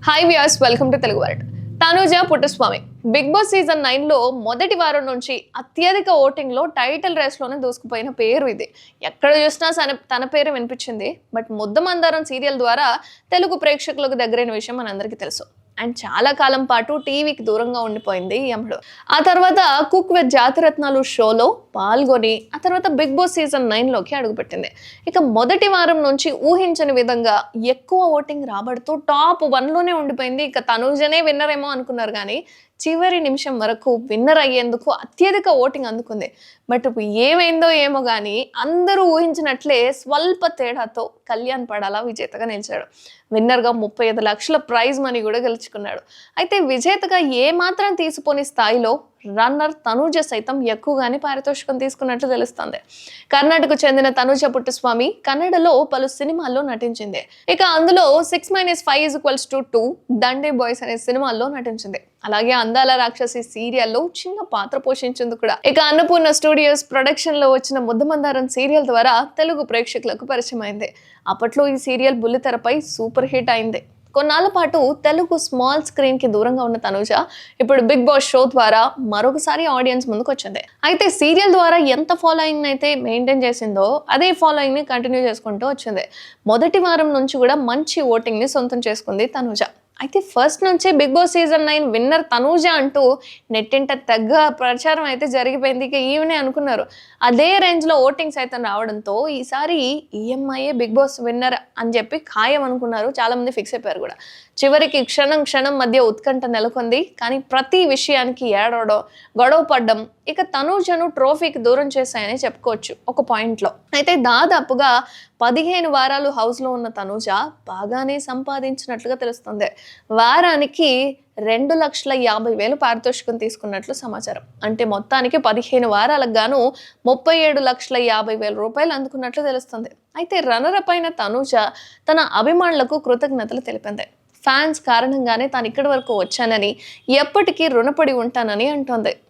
Hi viewers, welcome to Telugu world. Tanuja Puttaswamy Bigg Boss season 9 లో మొదటి వారం నుంచి అత్యధిక ఓటింగ్ లో టైటిల్ రేస్ లోనే దూసుకుపోయిన పేరు ఇది. ఎక్కడ చూసినా తన పేరు వినిపించింది. బట్ ముద్దమందారం సీరియల్ ద్వారా తెలుగు ప్రేక్షకులకు దగ్గరైన విషయం మనందరికీ తెలుసు. అండ్ చాలా కాలం పాటు టీవీకి దూరంగా ఉండిపోయింది ఈ అమ్మడు. ఆ తర్వాత కుక్ విత్ జాతిరత్నాలు షోలో పాల్గొని ఆ తర్వాత బిగ్ బాస్ సీజన్ 9 లోకి అడుగుపెట్టింది. ఇక మొదటి వారం నుంచి ఊహించని విధంగా ఎక్కువ ఓటింగ్ రాబడుతూ టాప్ 1 లోనే ఉండిపోయింది. ఇక తనుజనే విన్నర్ ఏమో అనుకున్నారు కానీ చివరి నిమిషం వరకు విన్నర్ అయ్యేందుకు అత్యధిక ఓటింగ్ అందుకుంది. బట్ ఏమైందో ఏమో కానీ అందరూ ఊహించినట్లే స్వల్ప తేడాతో కళ్యాణ్ పడాలా విజేతగా నిలిచాడు. విన్నర్గా 35 లక్షల ప్రైజ్ మనీ కూడా గెలుచుకున్నాడు. అయితే విజేతగా ఏమాత్రం తీసిపోని స్థాయిలో రన్నర్ తనూజ సైతం ఎక్కువగానే పారితోషికం తీసుకున్నట్లు తెలుస్తుంది. కర్ణాటకకు చెందిన తనూజ పుట్టస్వామి కన్నడలో పలు సినిమాల్లో నటించింది. ఇక అందులో 6-5 = 2, దండే బాయ్స్ అనే సినిమాల్లో నటించింది. అలాగే అందాల రాక్షసి సీరియల్లో చిన్న పాత్ర పోషించింది కూడా. ఇక అన్నపూర్ణ స్టూడియోస్ ప్రొడక్షన్ లో వచ్చిన ముద్దమందారం సీరియల్ ద్వారా తెలుగు ప్రేక్షకులకు పరిచయం అయింది. అప్పట్లో ఈ సీరియల్ బుల్లితెరపై సూపర్ హిట్ అయింది. కొన్నాళ్ళ పాటు తెలుగు స్మాల్ స్క్రీన్ కి దూరంగా ఉన్న తనుజ ఇప్పుడు బిగ్ బాస్ షో ద్వారా మరొకసారి ఆడియన్స్ ముందుకు వచ్చింది. అయితే సీరియల్ ద్వారా ఎంత ఫాలోయింగ్ అయితే మెయింటైన్ చేసిందో అదే ఫాలోయింగ్ ని కంటిన్యూ చేసుకుంటూ వచ్చింది. మొదటి వారం నుంచి కూడా మంచి ఓటింగ్ ని సొంతం చేసుకుంది తనుజ. అయితే ఫస్ట్ నుంచే Bigg Boss season 9 winner Tanuja అంటూ నెట్టింట తగ్గ ప్రచారం అయితే జరిగిపోయింది. ఇక ఈవెనే అనుకున్నారు. అదే రేంజ్ లో ఓటింగ్స్ అయితే రావడంతో ఈసారి ఈఎంఐఏ బిగ్ బాస్ విన్నర్ అని చెప్పి ఖాయం అనుకున్నారు. చాలా మంది ఫిక్స్ అయిపోయారు కూడా. చివరికి క్షణం క్షణం మధ్య ఉత్కంఠ నెలకొంది. కానీ ప్రతి విషయానికి ఏడవడం, గొడవ పడ్డం ఇక తనూజను ట్రోఫీకి దూరం చేశాయని చెప్పుకోవచ్చు ఒక పాయింట్లో. అయితే దాదాపుగా 15 వారాలు హౌస్ లో ఉన్న తనూజ బాగానే సంపాదించినట్లుగా తెలుస్తుంది. వారానికి 2,50,000 పారితోషికం తీసుకున్నట్లు సమాచారం. అంటే మొత్తానికి 15 వారాలకు గాను 37,50,000 రూపాయలు అందుకున్నట్లు తెలుస్తుంది. అయితే రన్నర్ అప్ అయిన తనూజ తన అభిమానులకు కృతజ్ఞతలు తెలిపింది. ఫ్యాన్స్ కారణంగానే తాను ఇక్కడి వరకు వచ్చానని, ఎప్పటికీ రుణపడి ఉంటానని అంటోంది.